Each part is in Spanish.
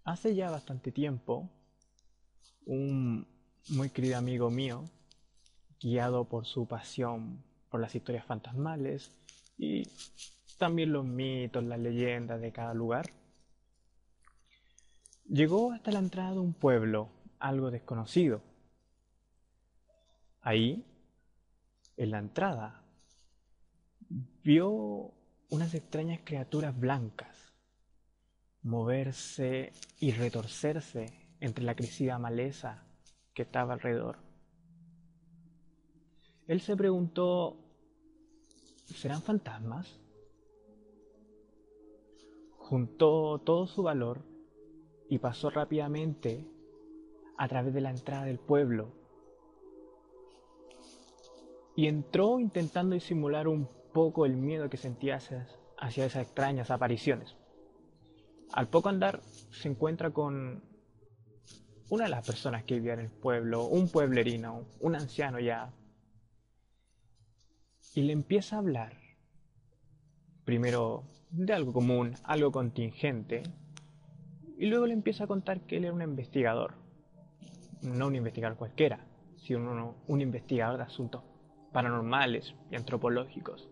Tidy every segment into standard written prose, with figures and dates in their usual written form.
Hace ya bastante tiempo, un muy querido amigo mío, guiado por su pasión por las historias fantasmales y también los mitos, las leyendas de cada lugar, llegó hasta la entrada de un pueblo algo desconocido. Ahí, en la entrada, vio unas extrañas criaturas blancas moverse y retorcerse entre la crecida maleza que estaba alrededor. Él se preguntó, ¿serán fantasmas? Juntó todo su valor y pasó rápidamente a través de la entrada del pueblo y entró intentando disimular un poco el miedo que sentía hacia esas extrañas apariciones. Al poco andar se encuentra con una de las personas que vivía en el pueblo, un pueblerino, un anciano ya, y le empieza a hablar, primero de algo común, algo contingente, y luego le empieza a contar que él era un investigador, no un investigador cualquiera, sino un investigador de asuntos paranormales y antropológicos.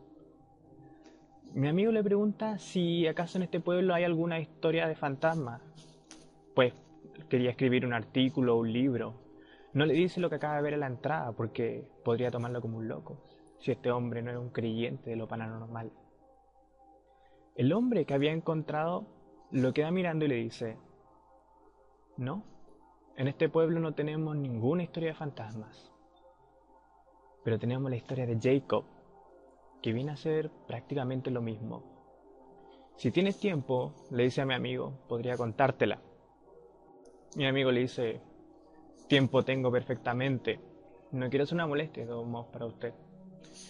Mi amigo le pregunta si acaso en este pueblo hay alguna historia de fantasmas. Pues quería escribir un artículo o un libro. No le dice lo que acaba de ver en la entrada porque podría tomarlo como un loco, si este hombre no era un creyente de lo paranormal. El hombre que había encontrado lo queda mirando y le dice, no, en este pueblo no tenemos ninguna historia de fantasmas, pero tenemos la historia de Jacob, que viene a ser prácticamente lo mismo. Si tienes tiempo, le dice a mi amigo, podría contártela. Mi amigo le dice, tiempo tengo perfectamente, no quiero ser una molestia de todos modos para usted.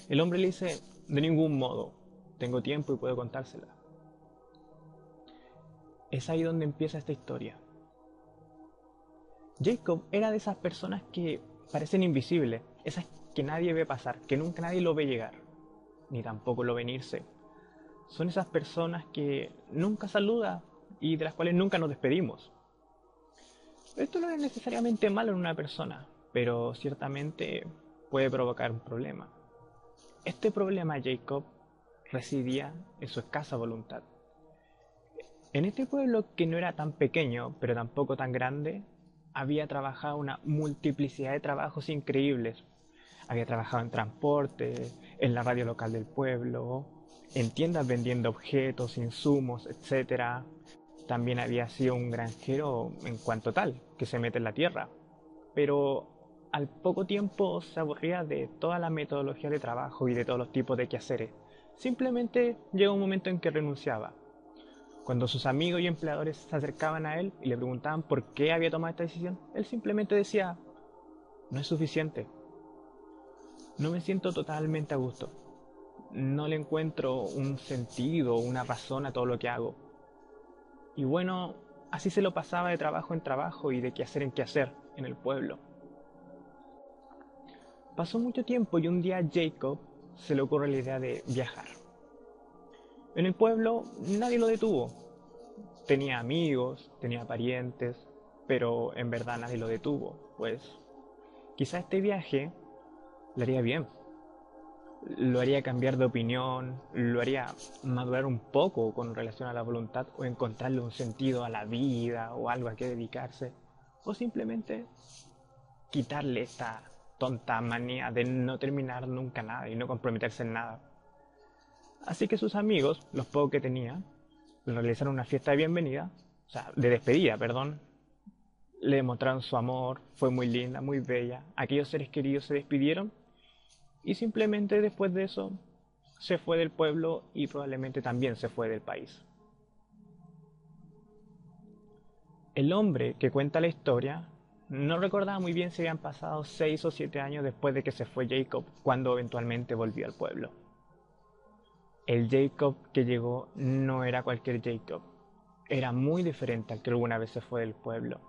El hombre le dice, de ningún modo, tengo tiempo y puedo contársela. Es ahí donde empieza esta historia. Jacob era de esas personas que parecen invisibles, esas que nadie ve pasar, que nunca nadie lo ve llegar, ni tampoco lo ven irse. Son esas personas que nunca saluda y de las cuales nunca nos despedimos. Esto no es necesariamente malo en una persona, pero ciertamente puede provocar un problema. Este problema Jacob residía en su escasa voluntad. En este pueblo que no era tan pequeño, pero tampoco tan grande, había trabajado una multiplicidad de trabajos increíbles. Había trabajado en transporte, en la radio local del pueblo, en tiendas vendiendo objetos, insumos, etcétera. También había sido un granjero en cuanto tal, que se mete en la tierra. Pero al poco tiempo se aburría de toda la metodología de trabajo y de todos los tipos de quehaceres. Simplemente llegó un momento en que renunciaba. Cuando sus amigos y empleadores se acercaban a él y le preguntaban por qué había tomado esta decisión, él simplemente decía, no es suficiente, no me siento totalmente a gusto, no le encuentro un sentido, una razón a todo lo que hago. Y bueno, así se lo pasaba de trabajo en trabajo y de quehacer en quehacer en el pueblo. Pasó mucho tiempo y un día a Jacob se le ocurre la idea de viajar. En el pueblo nadie lo detuvo. Tenía amigos, tenía parientes, pero en verdad nadie lo detuvo, pues quizá este viaje le haría bien, lo haría cambiar de opinión, lo haría madurar un poco con relación a la voluntad o encontrarle un sentido a la vida o algo a qué dedicarse, o simplemente quitarle esta tonta manía de no terminar nunca nada y no comprometerse en nada. Así que sus amigos, los pocos que tenía, le realizaron una fiesta de bienvenida, o sea, de despedida, perdón. Le demostraron su amor, fue muy linda, muy bella. Aquellos seres queridos se despidieron y simplemente después de eso se fue del pueblo y probablemente también se fue del país. El hombre que cuenta la historia no recordaba muy bien si habían pasado 6 o 7 años después de que se fue Jacob, cuando eventualmente volvió al pueblo. El Jacob que llegó no era cualquier Jacob, era muy diferente al que alguna vez se fue del pueblo.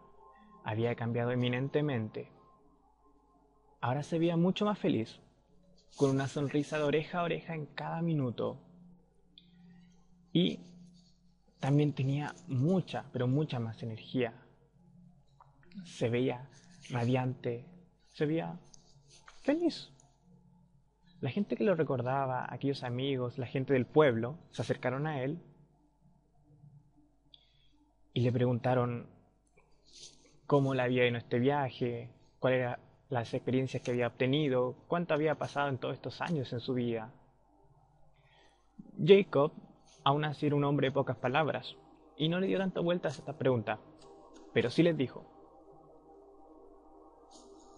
Había cambiado eminentemente. Ahora se veía mucho más feliz, con una sonrisa de oreja a oreja en cada minuto. Y también tenía mucha, pero mucha más energía. Se veía radiante, se veía feliz. La gente que lo recordaba, aquellos amigos, la gente del pueblo, se acercaron a él y le preguntaron cómo le había ido en este viaje, cuáles eran las experiencias que había obtenido, cuánto había pasado en todos estos años en su vida. Jacob, aún así, era un hombre de pocas palabras y no le dio tanta vueltas a esta pregunta, pero sí les dijo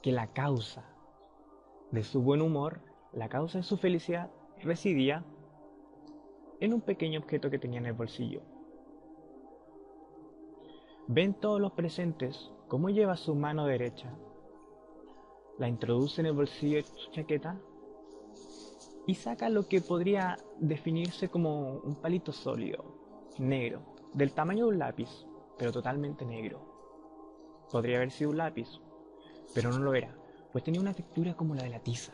que la causa de su buen humor, la causa de su felicidad, residía en un pequeño objeto que tenía en el bolsillo. Ven todos los presentes cómo lleva su mano derecha, la introduce en el bolsillo de su chaqueta y saca lo que podría definirse como un palito sólido, negro, del tamaño de un lápiz, pero totalmente negro. Podría haber sido un lápiz, pero no lo era, pues tenía una textura como la de la tiza.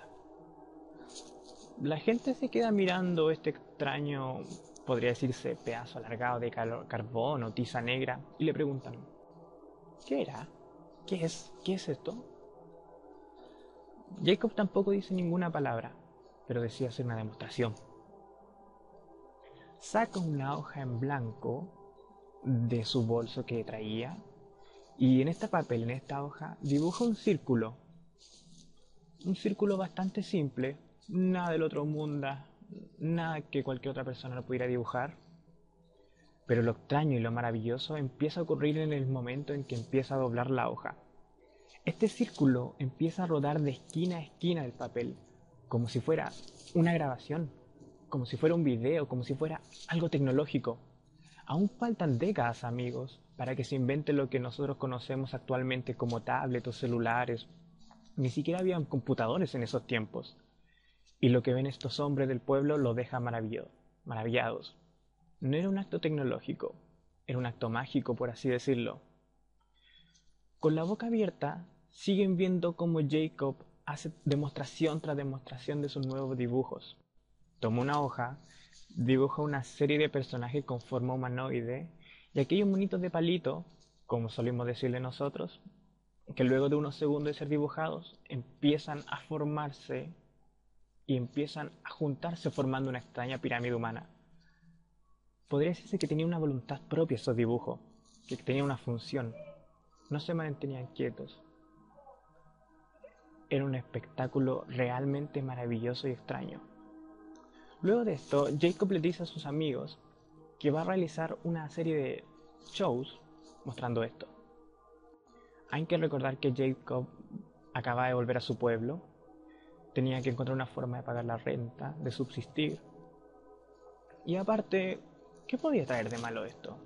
La gente se queda mirando este extraño, podría decirse, pedazo alargado de carbón o tiza negra y le preguntan, ¿qué era? ¿Qué es? ¿Qué es esto? Jacob tampoco dice ninguna palabra, pero decide hacer una demostración. Saca una hoja en blanco de su bolso que traía y en este papel, en esta hoja, dibuja un círculo. Un círculo bastante simple, nada del otro mundo, nada que cualquier otra persona lo pudiera dibujar. Pero lo extraño y lo maravilloso empieza a ocurrir en el momento en que empieza a doblar la hoja. Este círculo empieza a rodar de esquina a esquina del papel, como si fuera una grabación, como si fuera un video, como si fuera algo tecnológico. Aún faltan décadas, amigos, para que se invente lo que nosotros conocemos actualmente como tablets o celulares. Ni siquiera habían computadores en esos tiempos. Y lo que ven estos hombres del pueblo los deja maravillados. No era un acto tecnológico, era un acto mágico, por así decirlo. Con la boca abierta, siguen viendo cómo Jacob hace demostración tras demostración de sus nuevos dibujos. Toma una hoja, dibuja una serie de personajes con forma humanoide y aquellos monitos de palito, como solemos decirle nosotros, que luego de unos segundos de ser dibujados, empiezan a formarse y empiezan a juntarse formando una extraña pirámide humana. Podría decirse que tenía una voluntad propia esos dibujos, que tenía una función. No se mantenían quietos. Era un espectáculo realmente maravilloso y extraño. Luego de esto, Jacob le dice a sus amigos que va a realizar una serie de shows mostrando esto. Hay que recordar que Jacob acaba de volver a su pueblo, tenía que encontrar una forma de pagar la renta, de subsistir. Y aparte, ¿qué podía traer de malo esto?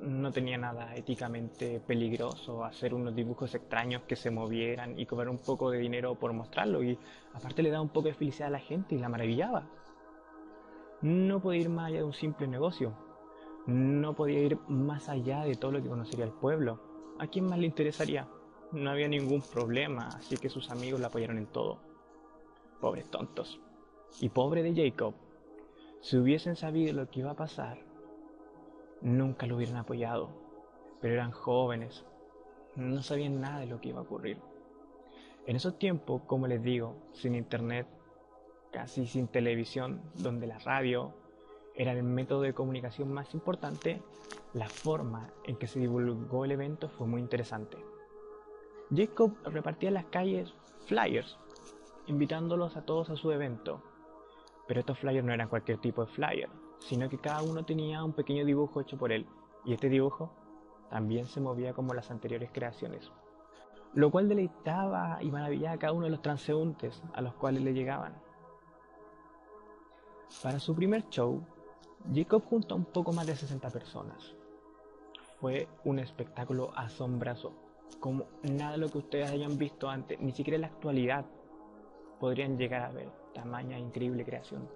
No tenía nada éticamente peligroso hacer unos dibujos extraños que se movieran y cobrar un poco de dinero por mostrarlo, y aparte le daba un poco de felicidad a la gente y la maravillaba. No podía ir más allá de un simple negocio, no podía ir más allá de todo lo que conocería el pueblo. ¿A quién más le interesaría? No había ningún problema, así que sus amigos la apoyaron en todo. Pobres tontos. Y pobre de Jacob, si hubiesen sabido lo que iba a pasar, nunca lo hubieran apoyado. Pero eran jóvenes, no sabían nada de lo que iba a ocurrir. En esos tiempos, como les digo, sin internet, casi sin televisión, donde la radio era el método de comunicación más importante, la forma en que se divulgó el evento fue muy interesante. Jacob repartía en las calles flyers, invitándolos a todos a su evento. Pero estos flyers no eran cualquier tipo de flyer, sino que cada uno tenía un pequeño dibujo hecho por él, y este dibujo también se movía como las anteriores creaciones, lo cual deleitaba y maravillaba a cada uno de los transeúntes a los cuales le llegaban. Para su primer show, Jacob juntó a un poco más de 60 personas. Fue un espectáculo asombroso, como nada de lo que ustedes hayan visto antes, ni siquiera en la actualidad podrían llegar a ver tamaña increíble creación.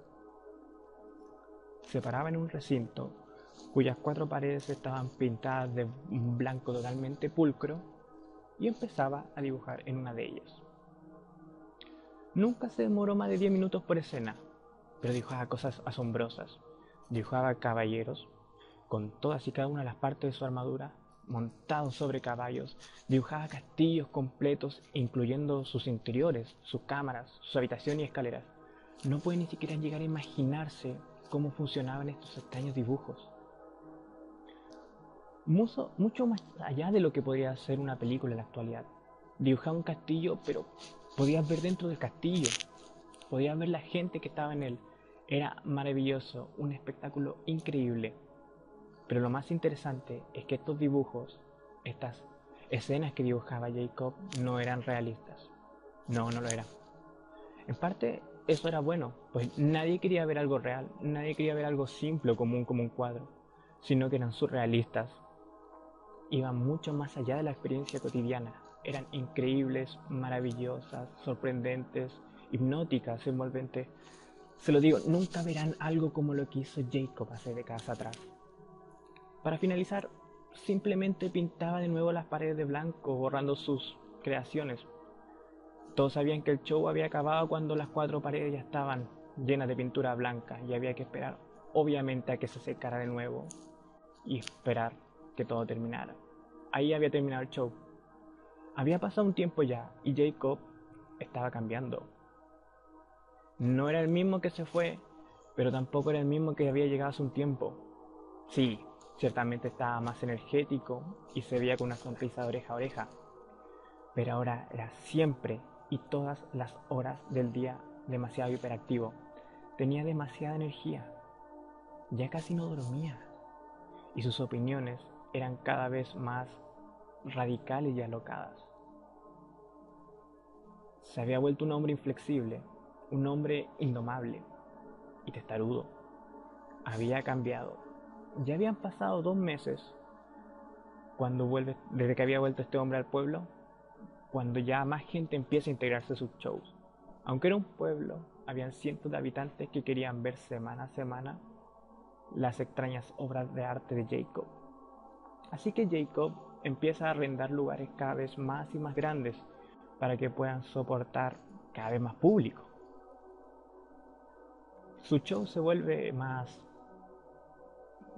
Se paraba en un recinto cuyas 4 paredes estaban pintadas de un blanco totalmente pulcro y empezaba a dibujar en una de ellas. Nunca se demoró más de 10 minutos por escena, pero dibujaba cosas asombrosas. Dibujaba caballeros, con todas y cada una de las partes de su armadura, montado sobre caballos, dibujaba castillos completos, incluyendo sus interiores, sus cámaras, sus habitaciones y escaleras. No puede ni siquiera llegar a imaginarse cómo funcionaban estos extraños dibujos. Mucho más allá de lo que podría ser una película en la actualidad. Dibujaba un castillo, pero podías ver dentro del castillo, podías ver la gente que estaba en él. Era maravilloso, un espectáculo increíble. Pero lo más interesante es que estos dibujos, estas escenas que dibujaba Jacob, no eran realistas. No, no lo eran. En parte, eso era bueno, pues nadie quería ver algo real, nadie quería ver algo simple o común como un cuadro, sino que eran surrealistas. Iban mucho más allá de la experiencia cotidiana. Eran increíbles, maravillosas, sorprendentes, hipnóticas, envolventes. Se lo digo, nunca verán algo como lo que hizo Jacob hace décadas atrás. Para finalizar, simplemente pintaba de nuevo las paredes de blanco, borrando sus creaciones. Todos sabían que el show había acabado cuando las 4 paredes ya estaban llenas de pintura blanca y había que esperar, obviamente, a que se secara de nuevo y esperar que todo terminara. Ahí había terminado el show. Había pasado un tiempo ya y Jacob estaba cambiando. No era el mismo que se fue, pero tampoco era el mismo que había llegado hace un tiempo. Sí, ciertamente estaba más energético y se veía con una sonrisa de oreja a oreja, pero ahora era siempre y todas las horas del día demasiado hiperactivo. Tenía demasiada energía, ya casi no dormía, y sus opiniones eran cada vez más radicales y alocadas. Se había vuelto un hombre inflexible, un hombre indomable y testarudo. Había cambiado. Ya habían pasado 2 meses desde que había vuelto este hombre al pueblo, cuando ya más gente empieza a integrarse a sus shows. Aunque era un pueblo, habían cientos de habitantes que querían ver semana a semana las extrañas obras de arte de Jacob. Así que Jacob empieza a arrendar lugares cada vez más y más grandes para que puedan soportar cada vez más público. Su show se vuelve más,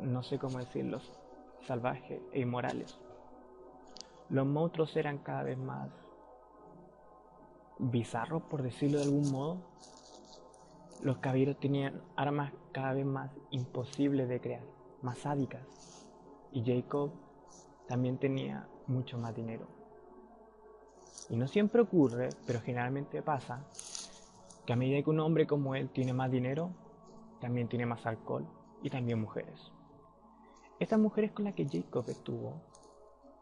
no sé cómo decirlo, salvajes e inmorales. Los monstruos eran cada vez más bizarros, por decirlo de algún modo. Los caballeros tenían armas cada vez más imposibles de crear, más sádicas. Y Jacob también tenía mucho más dinero. Y no siempre ocurre, pero generalmente pasa, que a medida que un hombre como él tiene más dinero, también tiene más alcohol y también mujeres. Estas mujeres con las que Jacob estuvo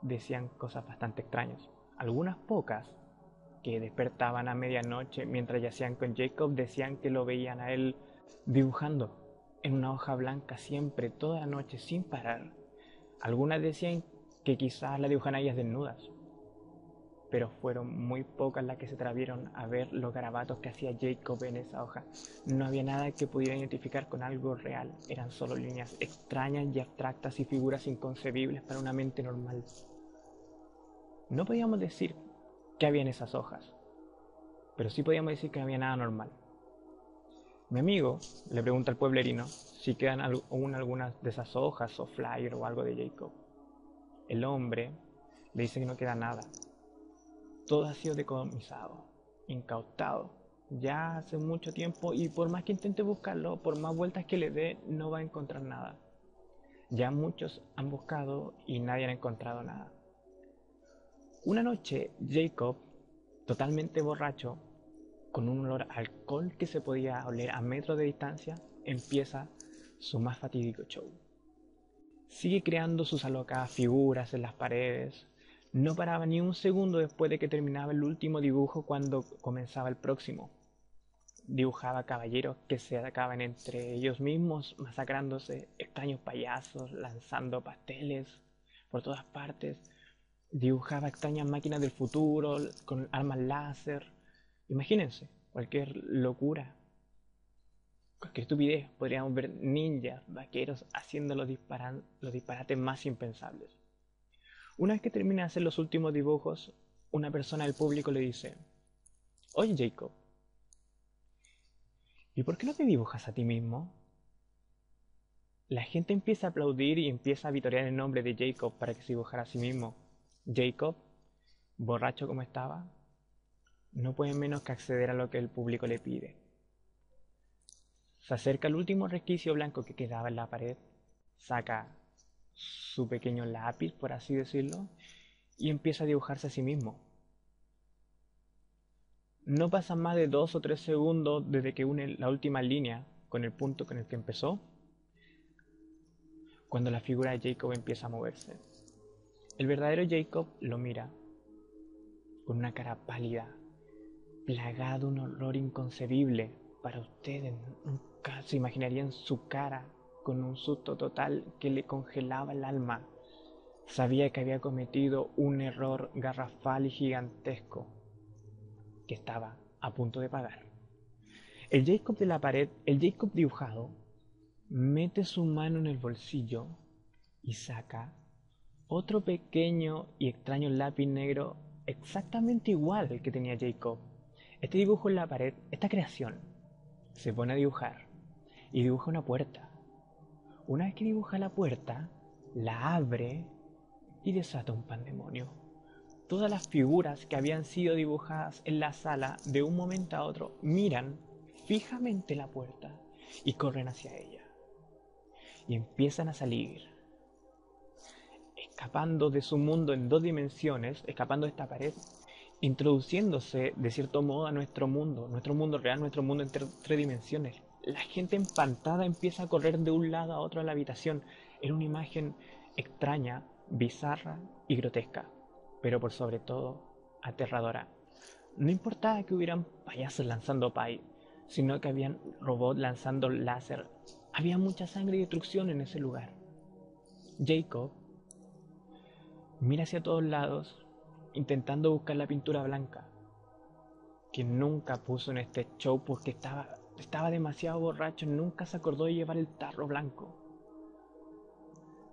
decían cosas bastante extrañas. Algunas pocas que despertaban a medianoche mientras yacían con Jacob decían que lo veían a él dibujando en una hoja blanca siempre, toda la noche, sin parar. Algunas decían que quizás la dibujan a ellas desnudas, pero fueron muy pocas las que se atrevieron a ver los garabatos que hacía Jacob en esa hoja. No había nada que pudiera identificar con algo real, eran solo líneas extrañas y abstractas y figuras inconcebibles para una mente normal. No podíamos decir qué había en esas hojas, pero sí podíamos decir que no había nada normal. Mi amigo le pregunta al pueblerino si quedan aún algunas de esas hojas o flyer o algo de Jacob. El hombre le dice que no queda nada. Todo ha sido decomisado, incautado, ya hace mucho tiempo, y por más que intente buscarlo, por más vueltas que le dé, no va a encontrar nada. Ya muchos han buscado y nadie ha encontrado nada. Una noche, Jacob, totalmente borracho, con un olor a alcohol que se podía oler a metros de distancia, empieza su más fatídico show. Sigue creando sus alocadas figuras en las paredes. No paraba ni un segundo después de que terminaba el último dibujo cuando comenzaba el próximo. Dibujaba caballeros que se atacaban entre ellos mismos, masacrándose, extraños payasos, lanzando pasteles por todas partes. Dibujaba extrañas máquinas del futuro con armas láser. Imagínense, cualquier locura, cualquier estupidez. Podríamos ver ninjas, vaqueros haciendo los disparates más impensables. Una vez que termina de hacer los últimos dibujos, una persona del público le dice: Oye Jacob, ¿y por qué no te dibujas a ti mismo? La gente empieza a aplaudir y empieza a vitorear el nombre de Jacob para que se dibujara a sí mismo. Jacob, borracho como estaba, no puede menos que acceder a lo que el público le pide. Se acerca al último resquicio blanco que quedaba en la pared, saca su pequeño lápiz, por así decirlo, y empieza a dibujarse a sí mismo. No pasan más de 2 o 3 segundos desde que une la última línea con el punto con el que empezó, cuando la figura de Jacob empieza a moverse. El verdadero Jacob lo mira con una cara pálida, plagada de un horror inconcebible. Para ustedes nunca se imaginarían su cara con un susto total que le congelaba el alma. Sabía que había cometido un error garrafal y gigantesco que estaba a punto de pagar. El Jacob de la pared, el Jacob dibujado, mete su mano en el bolsillo y saca otro pequeño y extraño lápiz negro exactamente igual al que tenía Jacob. Este dibujo en la pared, esta creación, se pone a dibujar y dibuja una puerta. Una vez que dibuja la puerta, la abre y desata un pandemonio. Todas las figuras que habían sido dibujadas en la sala de un momento a otro miran fijamente la puerta y corren hacia ella. Y empiezan a salir, escapando de su mundo en 2 dimensiones, escapando de esta pared, introduciéndose de cierto modo a nuestro mundo real, nuestro mundo en 3 dimensiones. La gente empantada empieza a correr de un lado a otro de la habitación. Era una imagen extraña, bizarra y grotesca, pero por sobre todo aterradora. No importaba que hubieran payasos lanzando pay, sino que habían robots lanzando láser. Había mucha sangre y destrucción en ese lugar. Jacob mira hacia todos lados, intentando buscar la pintura blanca, que nunca puso en este show porque estaba demasiado borracho, nunca se acordó de llevar el tarro blanco.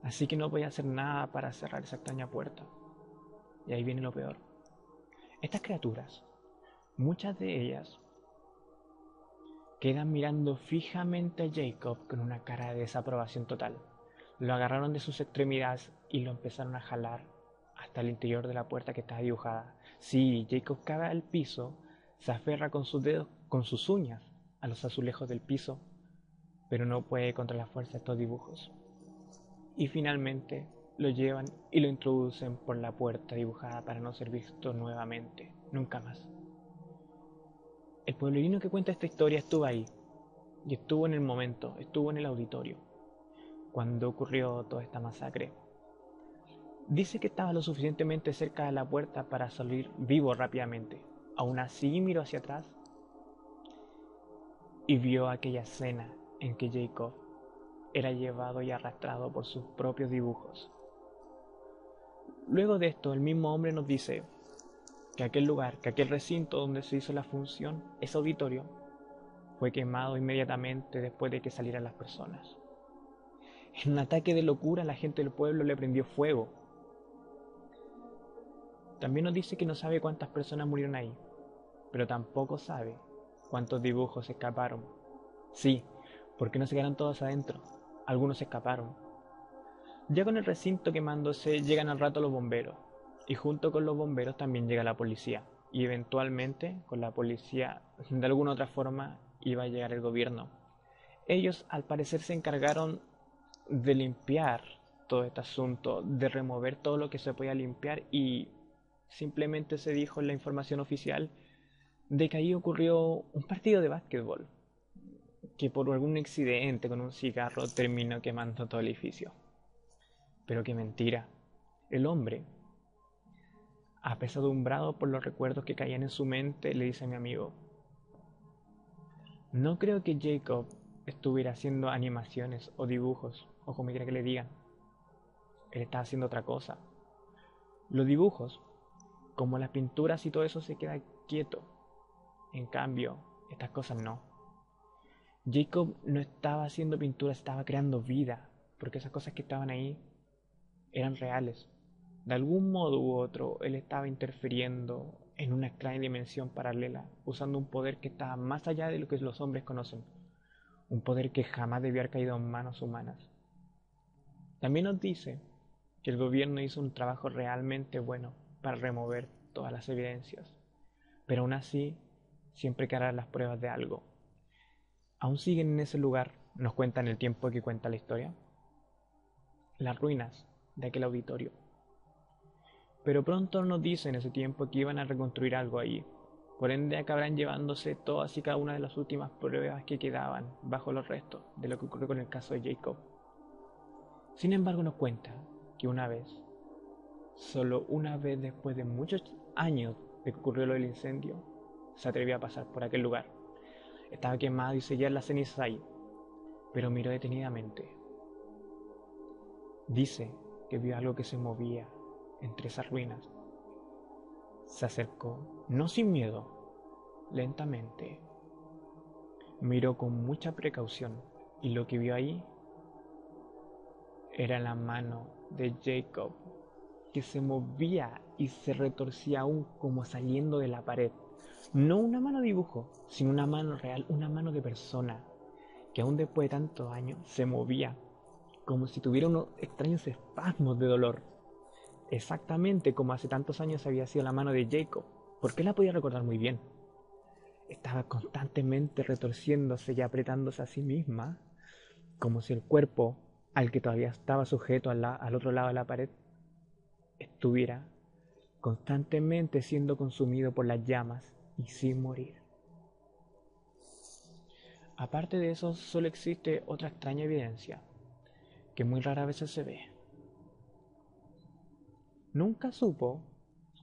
Así que no podía hacer nada para cerrar esa extraña puerta. Y ahí viene lo peor. Estas criaturas, muchas de ellas, quedan mirando fijamente a Jacob con una cara de desaprobación total. Lo agarraron de sus extremidades y lo empezaron a jalar hasta el interior de la puerta que estaba dibujada. Sí, Jacob cae al piso, se aferra con sus dedos, con sus uñas, a los azulejos del piso, pero no puede contra la fuerza de estos dibujos. Y finalmente lo llevan y lo introducen por la puerta dibujada para no ser visto nuevamente, nunca más. El pueblerino que cuenta esta historia estuvo ahí, y estuvo en el momento, estuvo en el auditorio, cuando ocurrió toda esta masacre. Dice que estaba lo suficientemente cerca de la puerta para salir vivo rápidamente. Aún así miró hacia atrás y vio aquella escena en que Jacob era llevado y arrastrado por sus propios dibujos. Luego de esto, el mismo hombre nos dice que aquel lugar, que aquel recinto donde se hizo la función, ese auditorio, fue quemado inmediatamente después de que salieran las personas. En un ataque de locura, la gente del pueblo le prendió fuego. También nos dice que no sabe cuántas personas murieron ahí, pero tampoco sabe cuántos dibujos escaparon. Sí, porque no se quedaron todos adentro, algunos escaparon. Ya con el recinto quemándose, llegan al rato los bomberos, y junto con los bomberos también llega la policía, y eventualmente con la policía de alguna otra forma iba a llegar el gobierno. Ellos al parecer se encargaron de limpiar todo este asunto, de remover todo lo que se podía limpiar, y simplemente se dijo en la información oficial de que ahí ocurrió un partido de básquetbol, que por algún accidente con un cigarro terminó quemando todo el edificio. Pero qué mentira. El hombre, apesadumbrado por los recuerdos que caían en su mente, le dice a mi amigo: no creo que Jacob estuviera haciendo animaciones o dibujos, o como quiera que le digan. Él estaba haciendo otra cosa. Los dibujos, como las pinturas y todo eso, se queda quieto. En cambio, estas cosas no. Jacob no estaba haciendo pintura, estaba creando vida, porque esas cosas que estaban ahí eran reales. De algún modo u otro, él estaba interfiriendo en una extraña dimensión paralela, usando un poder que estaba más allá de lo que los hombres conocen. Un poder que jamás debió haber caído en manos humanas. También nos dice que el gobierno hizo un trabajo realmente bueno para remover todas las evidencias, pero aún así siempre quedarán las pruebas de algo. Aún siguen en ese lugar, nos cuentan el tiempo que cuenta la historia, las ruinas de aquel auditorio. Pero pronto nos dicen en ese tiempo que iban a reconstruir algo allí. Por ende acabarán llevándose todas y cada una de las últimas pruebas que quedaban bajo los restos de lo que ocurrió con el caso de Jacob. Sin embargo nos cuenta que una vez, solo una vez después de muchos años de que ocurrió lo del incendio, se atrevió a pasar por aquel lugar. Estaba quemado y seguían las cenizas ahí, pero miró detenidamente. Dice que vio algo que se movía entre esas ruinas. Se acercó, no sin miedo, lentamente. Miró con mucha precaución y lo que vio ahí era la mano de Jacob, que se movía y se retorcía aún como saliendo de la pared. No una mano de dibujo, sino una mano real, una mano de persona, que aún después de tantos años se movía, como si tuviera unos extraños espasmos de dolor. Exactamente como hace tantos años había sido la mano de Jacob, porque él la podía recordar muy bien. Estaba constantemente retorciéndose y apretándose a sí misma, como si el cuerpo, al que todavía estaba sujeto al otro lado de la pared, estuviera constantemente siendo consumido por las llamas y sin morir. Aparte de eso, solo existe otra extraña evidencia, que muy raras veces se ve. Nunca supo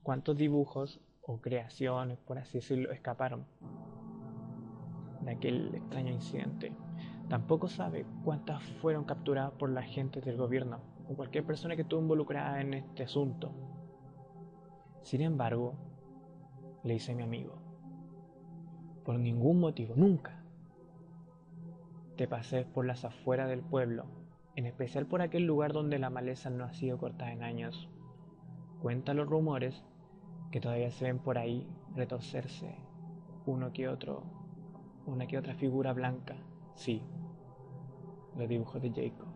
cuántos dibujos o creaciones, por así decirlo, escaparon de aquel extraño incidente. Tampoco sabe cuántas fueron capturadas por la gente del gobierno o cualquier persona que estuvo involucrada en este asunto. Sin embargo, le dice a mi amigo, por ningún motivo, nunca te pases por las afueras del pueblo, en especial por aquel lugar donde la maleza no ha sido cortada en años. Cuenta los rumores que todavía se ven por ahí retorcerse una que otra figura blanca. Sí, los dibujos de Jacob.